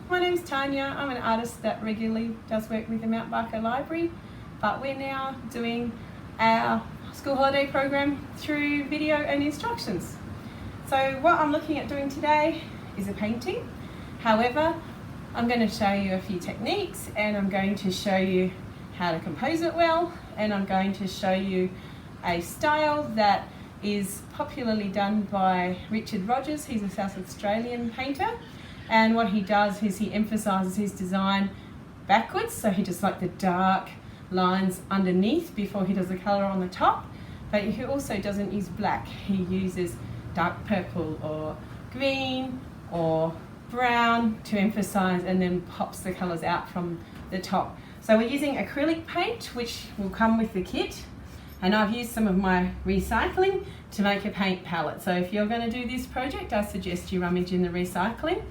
my name's Tanya. I'm an artist that regularly does work with the Mount Barker Library, but we're now doing our school holiday program through video and instructions. So what I'm looking at doing today is a painting. However, I'm going to show you a few techniques, and I'm going to show you how to compose it well, and I'm going to show you a style that is popularly done by Richard Rogers. He's a South Australian painter, and what he does is he emphasises his design backwards, so he does like the dark lines underneath before he does the colour on the top, but he also doesn't use black. He uses dark purple or green or brown to emphasise, and then pops the colours out from the top. So we're using acrylic paint, which will come with the kit, and I've used some of my recycling to make a paint palette. So if you're going to do this project, I suggest you rummage in the recycling.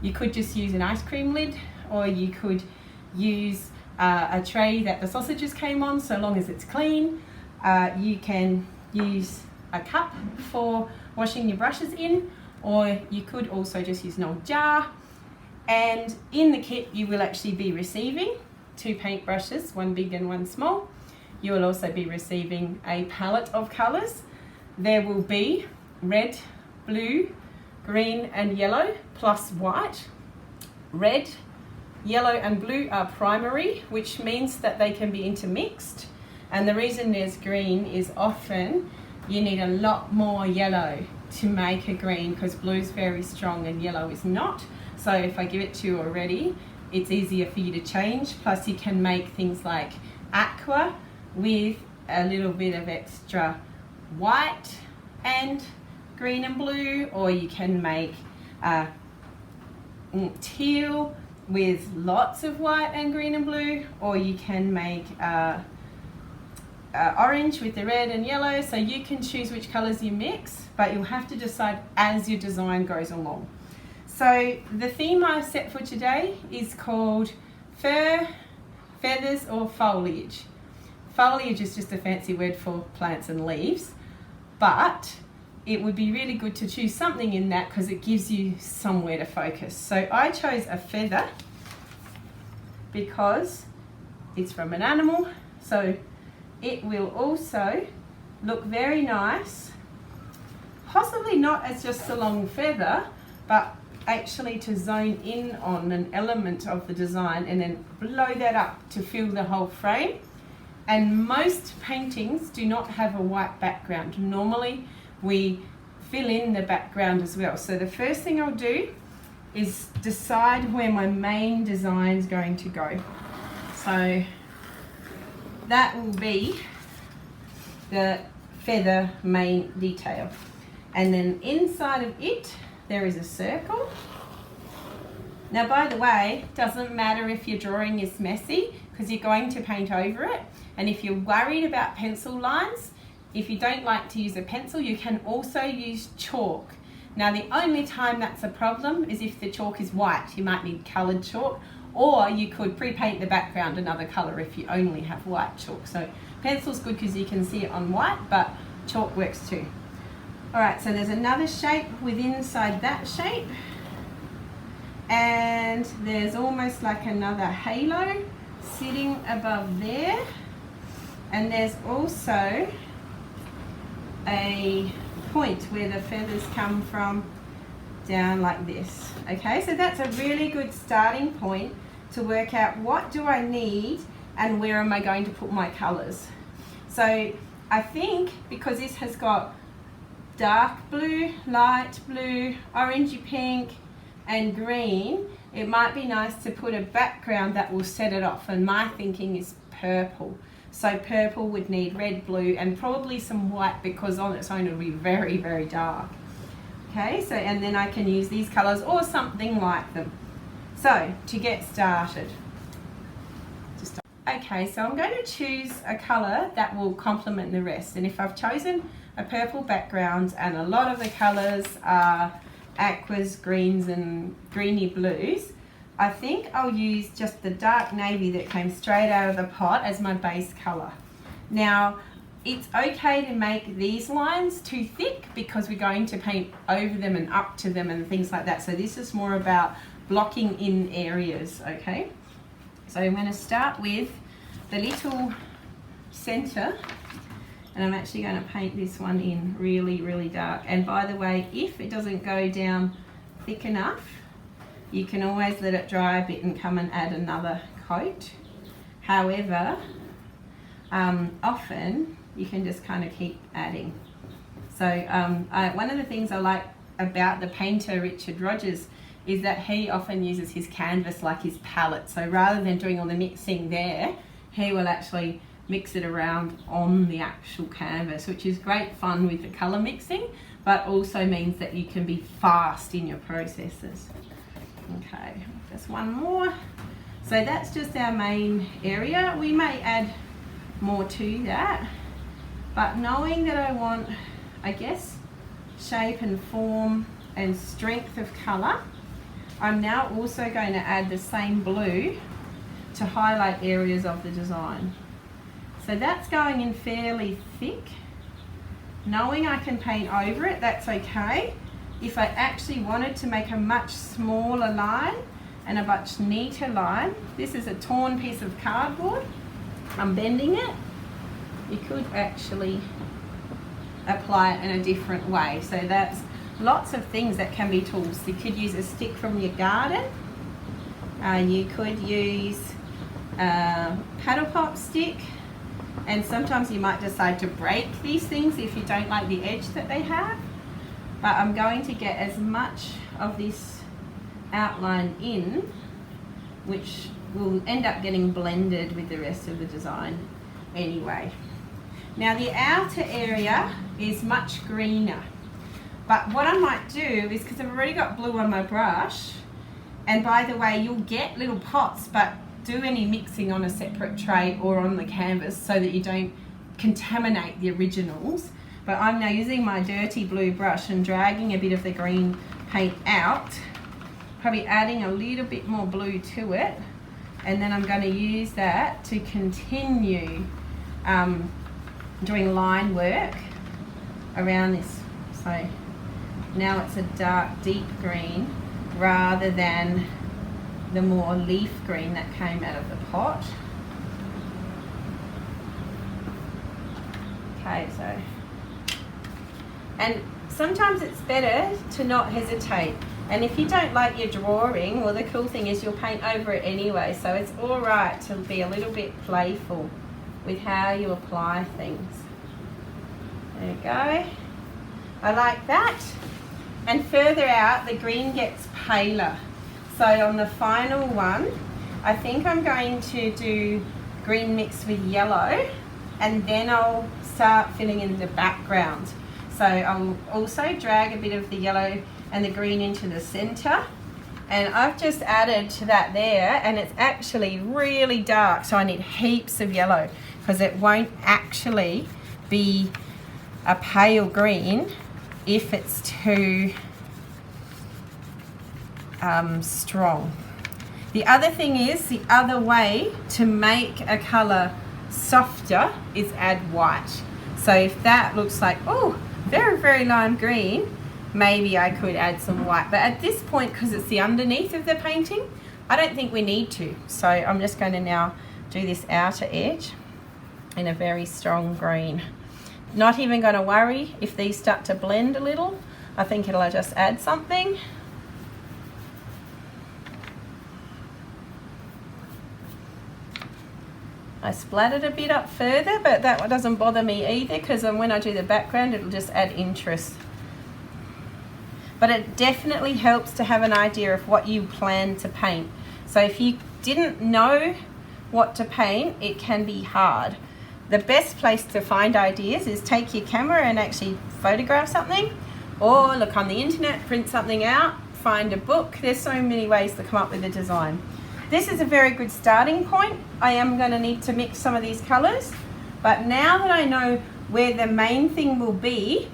You could just use an ice cream lid, or you could use a tray that the sausages came on, so long as it's clean. You can use a cup for washing your brushes in, or you could also just use an old jar. And in the kit you will actually be receiving 2 paint brushes, one big and one small. You will also be receiving a palette of colours. There will be red, blue, green and yellow plus white. Red, yellow and blue are primary, which means that they can be intermixed. And the reason there's green is often you need a lot more yellow to make a green, because blue is very strong and yellow is not. So if I give it to you already, it's easier for you to change. Plus you can make things like aqua with a little bit of extra white and green and blue, or you can make teal with lots of white and green and blue, or you can make orange with the red and yellow. So you can choose which colours you mix, but you'll have to decide as your design goes along. So the theme I set for today is called fur, feathers or foliage. Foliage is just a fancy word for plants and leaves, but it would be really good to choose something in that because it gives you somewhere to focus. So I chose a feather because it's from an animal, so it will also look very nice, possibly not as just a long feather, but actually to zone in on an element of the design and then blow that up to fill the whole frame. And most paintings do not have a white background. Normally we fill in the background as well. So the first thing I'll do is decide where my main design is going to go. So that will be the feather main detail. And then inside of it, there is a circle. Now, by the way, doesn't matter if your drawing is messy because you're going to paint over it. And if you're worried about pencil lines, if you don't like to use a pencil, you can also use chalk. Now, the only time that's a problem is if the chalk is white. You might need coloured chalk, or you could pre-paint the background another colour if you only have white chalk. So pencil's good because you can see it on white, but chalk works too. Alright, so there's another shape within inside that shape, and there's almost like another halo sitting above there, and there's also a point where the feathers come from down like this. Okay, so that's a really good starting point to work out what do I need and where am I going to put my colours. So I think because this has got dark blue, light blue, orangey pink and green, it might be nice to put a background that will set it off, and my thinking is purple. So purple would need red, blue and probably some white, because on its own it'll be very, very dark. Okay, so and then I can use these colours or something like them. So to get started, okay, so I'm going to choose a colour that will complement the rest, and if I've chosen a purple background and a lot of the colours are aquas, greens and greeny blues, I think I'll use just the dark navy that came straight out of the pot as my base colour. Now it's okay to make these lines too thick because we're going to paint over them and up to them and things like that. So this is more about blocking in areas, okay? So I'm going to start with the little center, and I'm actually going to paint this one in really, really dark. And by the way, if it doesn't go down thick enough, you can always let it dry a bit and come and add another coat. However, often you can just kind of keep adding. So one of the things I like about the painter Richard Rogers is that he often uses his canvas like his palette. So rather than doing all the mixing there, he will actually mix it around on the actual canvas, which is great fun with the colour mixing, but also means that you can be fast in your processes. Okay, just one more. So that's just our main area. We may add more to that, but knowing that I want, I guess, shape and form and strength of colour, I'm now also going to add the same blue to highlight areas of the design. So that's going in fairly thick. Knowing I can paint over it, that's okay. If I actually wanted to make a much smaller line and a much neater line, this is a torn piece of cardboard, I'm bending it, you could actually apply it in a different way. So that's lots of things that can be tools. You could use a stick from your garden, you could use a paddle pop stick, and sometimes you might decide to break these things if you don't like the edge that they have. But I'm going to get as much of this outline in, which will end up getting blended with the rest of the design anyway. Now the outer area is much greener, but what I might do is, because I've already got blue on my brush, and by the way, you'll get little pots, but do any mixing on a separate tray or on the canvas so that you don't contaminate the originals. But I'm now using my dirty blue brush and dragging a bit of the green paint out, probably adding a little bit more blue to it, and then I'm going to use that to continue doing line work around this. So now it's a dark deep green rather than the more leaf green that came out of the pot. Okay, so, and sometimes it's better to not hesitate, and if you don't like your drawing, well, the cool thing is you'll paint over it anyway, so it's all right to be a little bit playful with how you apply things. There you go. I like that. And further out, the green gets paler. So on the final one, I think I'm going to do green mixed with yellow, and then I'll start filling in the background. So I'll also drag a bit of the yellow and the green into the center, and I've just added to that there, and it's actually really dark, so I need heaps of yellow because it won't actually be a pale green if it's too strong. The other thing is, the other way to make a color softer is add white. So if that looks like, oh, very, very lime green, maybe I could add some white. But at this point, because it's the underneath of the painting, I don't think we need to. So I'm just going to now do this outer edge in a very strong green. Not even going to worry if these start to blend a little. I think it'll just add something. I splattered a bit up further, but that doesn't bother me either, because when I do the background, it'll just add interest. But it definitely helps to have an idea of what you plan to paint. So if you didn't know what to paint, it can be hard. The best place to find ideas is take your camera and actually photograph something, or look on the internet, print something out, find a book. There's so many ways to come up with a design. This is a very good starting point. I am going to need to mix some of these colours, but now that I know where the main thing will be,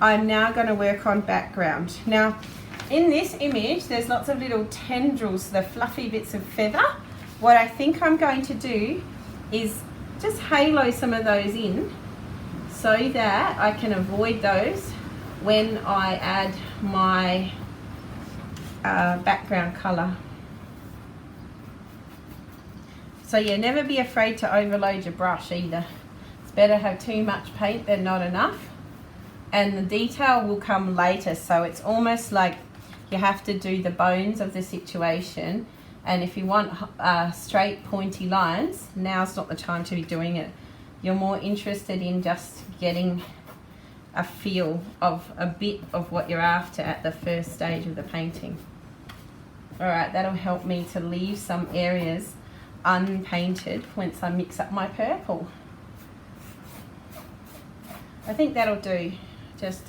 I'm now going to work on background. Now, in this image, there's lots of little tendrils, the fluffy bits of feather. What I think I'm going to do is just halo some of those in so that I can avoid those when I add my background colour. So yeah, never be afraid to overload your brush either. It's better to have too much paint than not enough. And the detail will come later, so it's almost like you have to do the bones of the situation. And if you want straight pointy lines, now's not the time to be doing it. You're more interested in just getting a feel of a bit of what you're after at the first stage of the painting. Alright, that'll help me to leave some areas unpainted once I mix up my purple. I think that'll do, just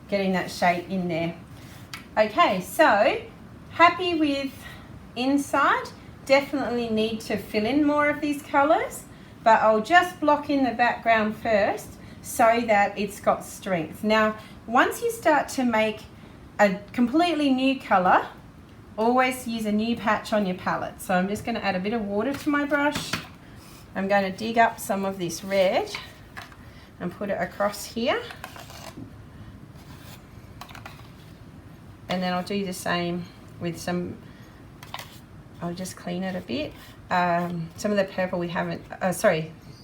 getting that shape in there. Okay, so happy with inside. Definitely need to fill in more of these colours, but I'll just block in the background first so that it's got strength. Now, once you start to make a completely new colour, always use a new patch on your palette. So I'm just going to add a bit of water to my brush. I'm going to dig up some of this red and put it across here. And then I'll do the same with some, I'll just clean it a bit. Some of the purple we haven't,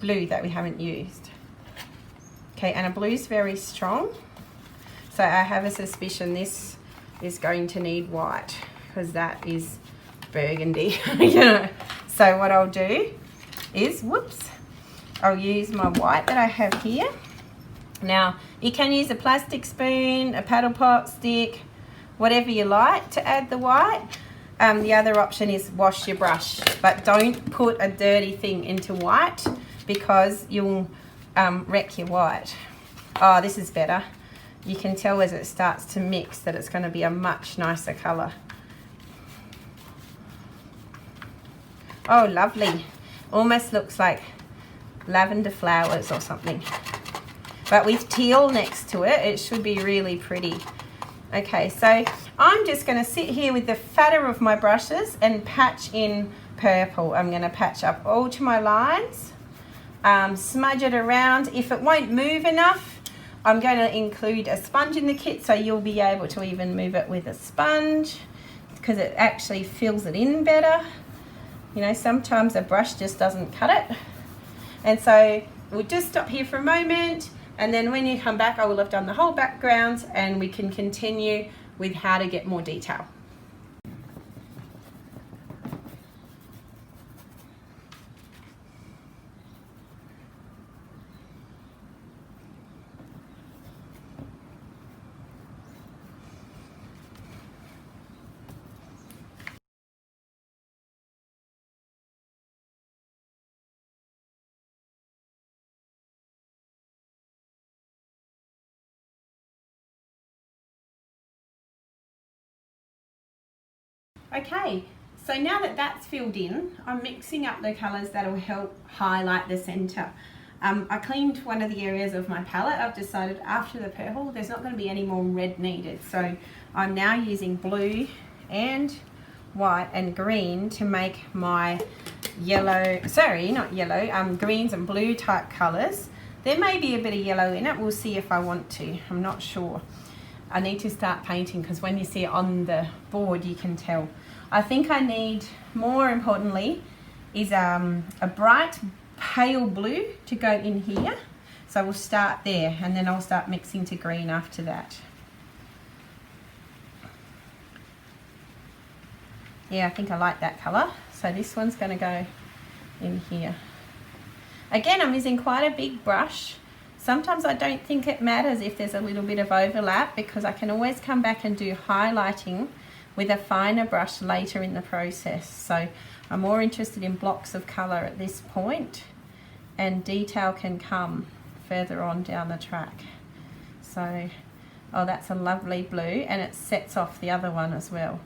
blue that we haven't used. Okay, and a blue's very strong. So I have a suspicion this is going to need white, because that is burgundy, you know. So what I'll do is, I'll use my white that I have here. Now, you can use a plastic spoon, a paddle pot stick, whatever you like to add the white. The other option is wash your brush, but don't put a dirty thing into white because you'll wreck your white. Oh, this is better. You can tell as it starts to mix that it's going to be a much nicer colour. Oh, lovely. Almost looks like lavender flowers or something. But with teal next to it, it should be really pretty. Okay, so I'm just going to sit here with the fatter of my brushes and patch in purple. I'm going to patch up all to my lines, smudge it around. If it won't move enough, I'm going to include a sponge in the kit, so you'll be able to even move it with a sponge because it actually fills it in better. You know, sometimes a brush just doesn't cut it. And so we'll just stop here for a moment, and then when you come back I will have done the whole background and we can continue with how to get more detail. Okay, so now that that's filled in, I'm mixing up the colours that will help highlight the centre. I cleaned one of the areas of my palette. I've decided after the purple there's not going to be any more red needed, so I'm now using blue and white and green to make my yellow, greens and blue type colours. There may be a bit of yellow in it, we'll see if I want to, I'm not sure. I need to start painting because when you see it on the board you can tell. I think I need, more importantly, is a bright pale blue to go in here. So we'll start there and then I'll start mixing to green after that. Yeah, I think I like that colour. So this one's going to go in here. Again, I'm using quite a big brush. Sometimes I don't think it matters if there's a little bit of overlap because I can always come back and do highlighting with a finer brush later in the process. So I'm more interested in blocks of colour at this point, and detail can come further on down the track. So, oh, that's a lovely blue and it sets off the other one as well.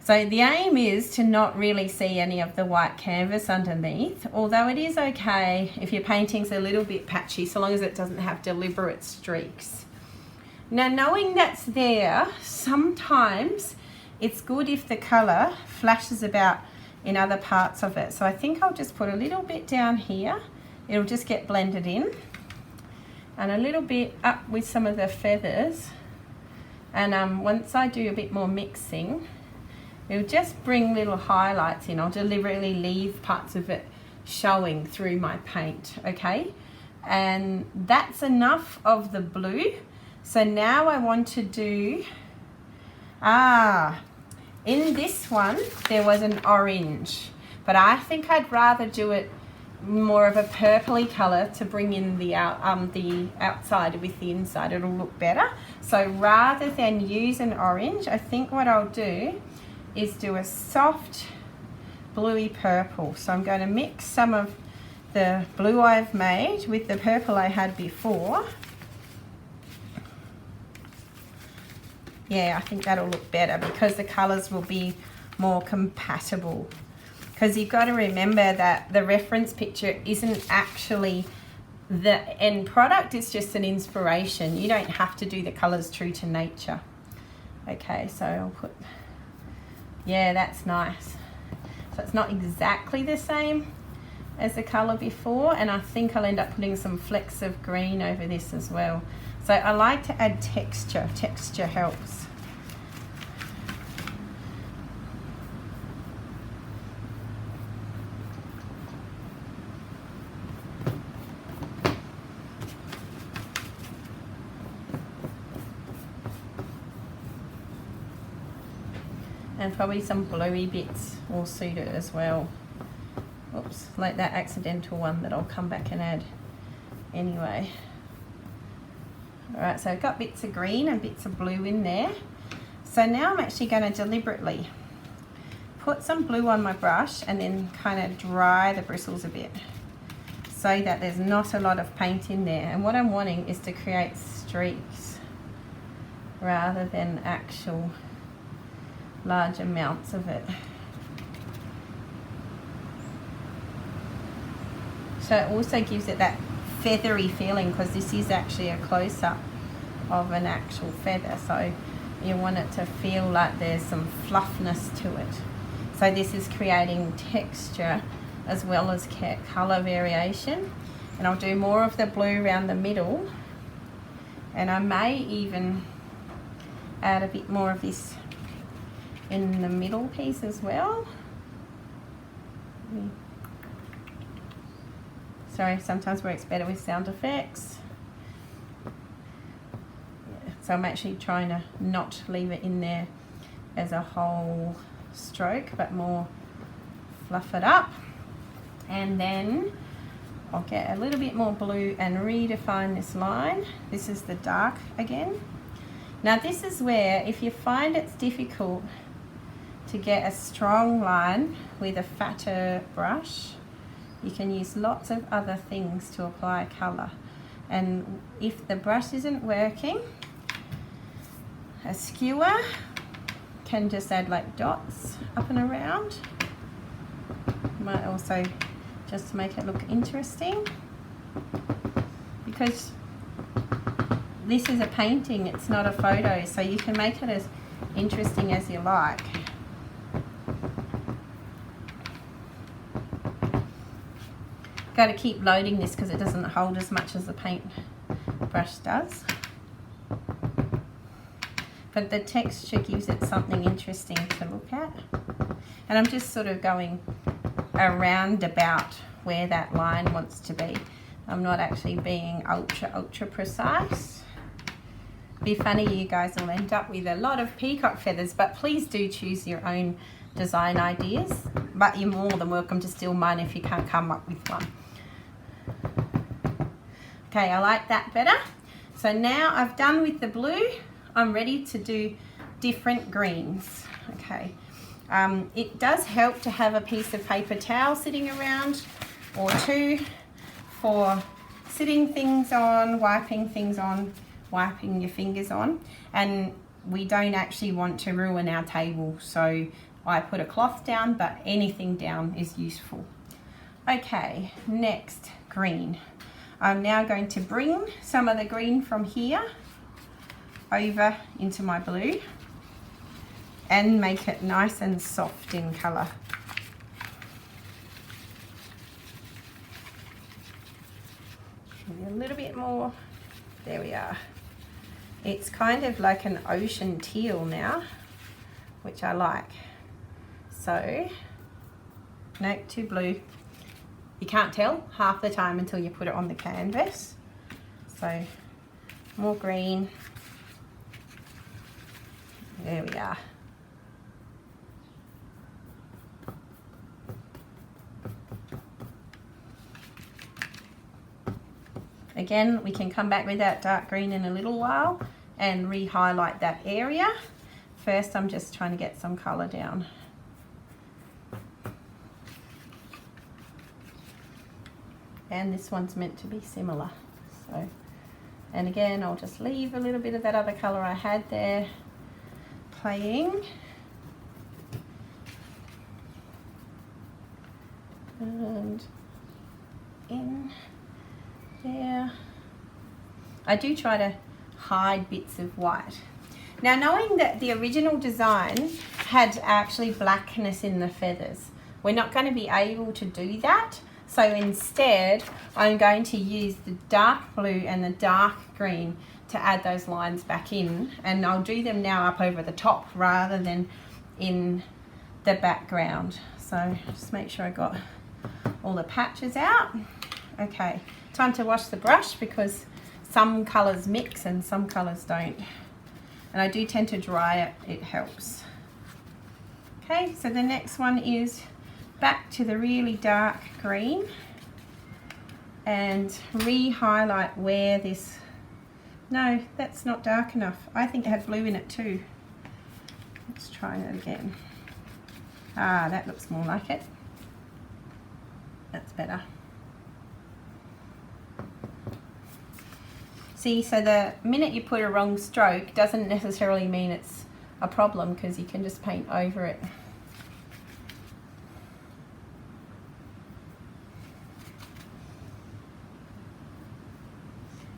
So the aim is to not really see any of the white canvas underneath, although it is okay if your painting's a little bit patchy, so long as it doesn't have deliberate streaks. Now, knowing that's there, sometimes it's good if the colour flashes about in other parts of it. So I think I'll just put a little bit down here. It'll just get blended in. and a little bit up with some of the feathers. And once I do a bit more mixing, it'll just bring little highlights in. I'll deliberately leave parts of it showing through my paint, okay? And that's enough of the blue. So now I want to do, in this one, there was an orange, but I think I'd rather do it more of a purpley color to bring in the outside with the inside. It'll look better. So rather than use an orange, I think what I'll do is do a soft bluey purple. So I'm going to mix some of the blue I've made with the purple I had before. Yeah, I think that'll look better because the colors will be more compatible. Because you've got to remember that the reference picture isn't actually the end product, it's just an inspiration. You don't have to do the colors true to nature. Okay, so I'll put, yeah, that's nice. So it's not exactly the same as the color before, and I think I'll end up putting some flecks of green over this as well. So I like to add texture. Texture helps. And probably some bluey bits will suit it as well. Oops, like that accidental one that I'll come back and add anyway. Alright, so I've got bits of green and bits of blue in there. So now I'm actually going to deliberately put some blue on my brush and then kind of dry the bristles a bit so that there's not a lot of paint in there. And what I'm wanting is to create streaks rather than actual large amounts of it. So it also gives it that feathery feeling because this is actually a close-up of an actual feather, so you want it to feel like there's some fluffness to it. So this is creating texture as well as color variation. And I'll do more of the blue around the middle, and I may even add a bit more of this in the middle piece as well. Sorry, sometimes works better with sound effects. Yeah, so I'm actually trying to not leave it in there as a whole stroke, but more fluff it up. And then I'll get a little bit more blue and redefine this line. This is the dark again. Now this is where, if you find it's difficult to get a strong line with a fatter brush, you can use lots of other things to apply colour. And if the brush isn't working, a skewer can just add like dots up and around. Might also just to make it look interesting, because this is a painting, it's not a photo, so you can make it as interesting as you like. Got to keep loading this because it doesn't hold as much as the paint brush does. But the texture gives it something interesting to look at. And I'm just sort of going around about where that line wants to be. I'm not actually being ultra precise. Be funny, you guys will end up with a lot of peacock feathers, but please do choose your own design ideas. But you're more than welcome to steal mine if you can't come up with one. Okay, I like that better. So now I've done with the blue, I'm ready to do different greens. Okay, it does help to have a piece of paper towel sitting around or two for sitting things on, wiping your fingers on. And we don't actually want to ruin our table, so I put a cloth down, but anything down is useful. Okay, next, green. I'm now going to bring some of the green from here over into my blue and make it nice and soft in colour. Maybe a little bit more There we are. It's kind of like an ocean teal now, which I like. So, no, too blue. You can't tell half the time until you put it on the canvas. So, more green. There we are. Again, we can come back with that dark green in a little while and re-highlight that area. First, I'm just trying to get some colour down. And this one's meant to be similar. So, and again, I'll just leave a little bit of that other colour I had there playing. And in there. I do try to hide bits of white. Now, knowing that the original design had actually blackness in the feathers, we're not going to be able to do that. So instead, I'm going to use the dark blue and the dark green to add those lines back in, and I'll do them now up over the top rather than in the background. So just make sure I got all the patches out. Okay, time to wash the brush because some colours mix and some colours don't. And I do tend to dry it, it helps. Okay, so the next one is back to the really dark green and re-highlight where this, no, that's not dark enough. I think it had blue in it too. Let's try that again. Ah, that looks more like it. That's better. See, so the minute you put a wrong stroke doesn't necessarily mean it's a problem because you can just paint over it.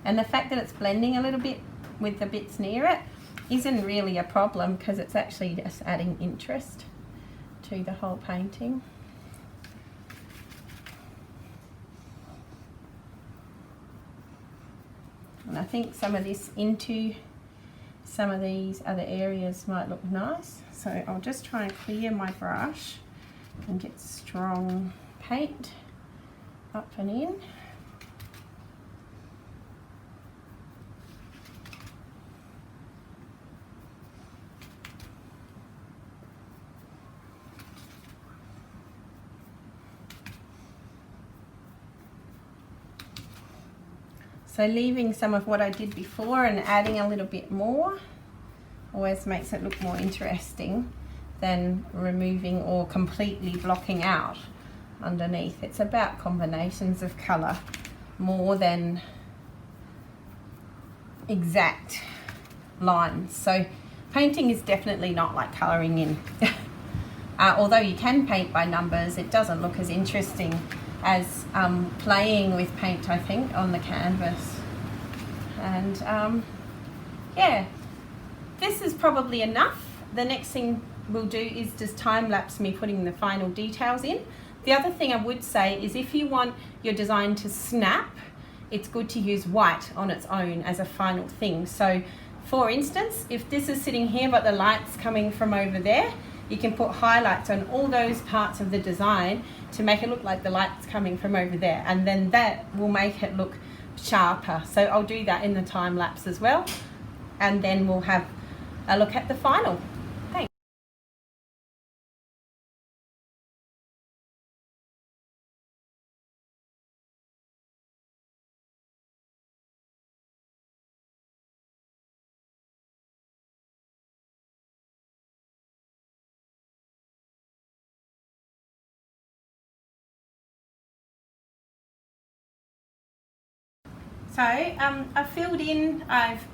And the fact that it's blending a little bit with the bits near it isn't really a problem because it's actually just adding interest to the whole painting. And I think some of this into some of these other areas might look nice. So I'll just try and clear my brush and get strong paint up and in. So leaving some of what I did before and adding a little bit more always makes it look more interesting than removing or completely blocking out underneath. It's about combinations of colour more than exact lines. So painting is definitely not like colouring in. Although you can paint by numbers, it doesn't look as interesting as playing with paint, I think, on the canvas. And yeah, this is probably enough. The next thing we'll do is just time lapse me putting the final details in. The other thing I would say is if you want your design to snap, it's good to use white on its own as a final thing. So for instance, if this is sitting here but the light's coming from over there, you can put highlights on all those parts of the design to make it look like the light's coming from over there, and then that will make it look sharper. So I'll do that in the time lapse as well, and then we'll have a look at the final. Thanks. So I filled in, I've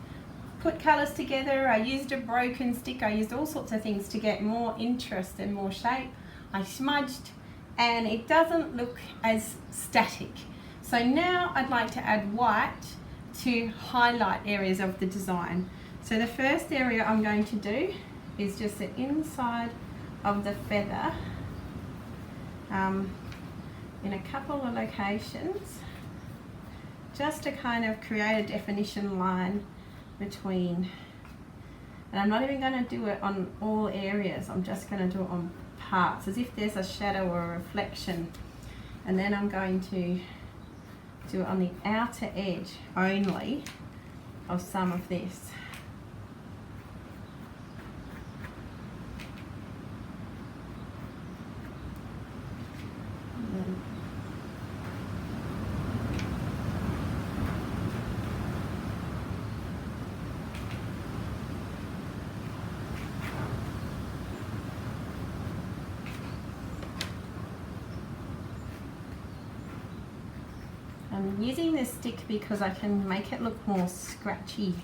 put colours together, I used a broken stick, I used all sorts of things to get more interest and more shape. I smudged and it doesn't look as static. So now I'd like to add white to highlight areas of the design. So the first area I'm going to do is just the inside of the feather in a couple of locations. just to kind of create a definition line between, and I'm not even going to do it on all areas, I'm just going to do it on parts, as if there's a shadow or a reflection, and then I'm going to do it on the outer edge only of some of this. I'm using this stick because I can make it look more scratchy,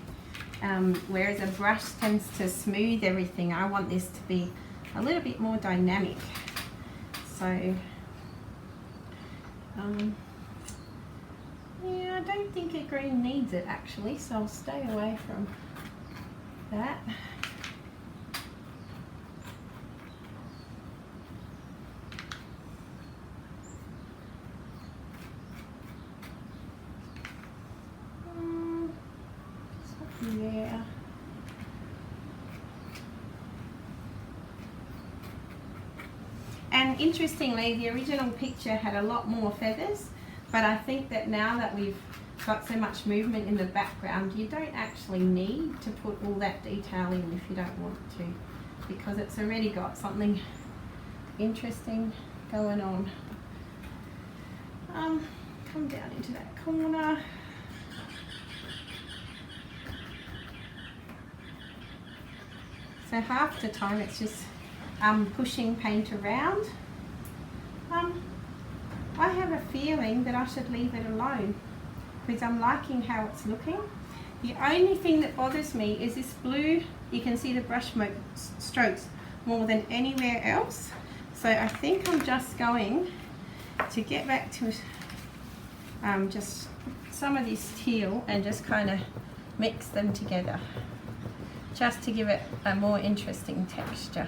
whereas a brush tends to smooth everything. I want this to be a little bit more dynamic. So, yeah, I don't think a green needs it actually, so I'll stay away from that. Yeah. And interestingly, the original picture had a lot more feathers, but I think that now that we've got so much movement in the background, you don't actually need to put all that detail in if you don't want to, because it's already got something interesting going on. Come down into that corner. So half the time it's just pushing paint around. I have a feeling that I should leave it alone because I'm liking how it's looking. The only thing that bothers me is this blue. You can see the brush strokes more than anywhere else. So I think I'm just going to get back to just some of this teal and just kind of mix them together, just to give it a more interesting texture.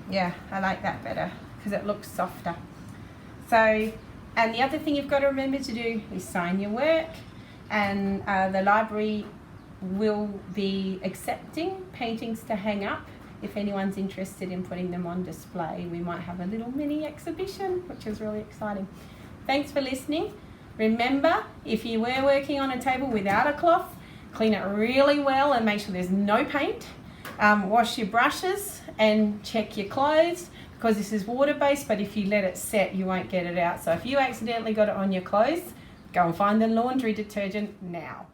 Yeah, I like that better because it looks softer. So, and the other thing you've got to remember to do is sign your work, and the library will be accepting paintings to hang up. If anyone's interested in putting them on display, we might have a little mini exhibition, which is really exciting. Thanks for listening. Remember, if you were working on a table without a cloth, clean it really well and make sure there's no paint. Wash your brushes and check your clothes, because this is water-based, but if you let it set, you won't get it out. So if you accidentally got it on your clothes, go and find the laundry detergent now.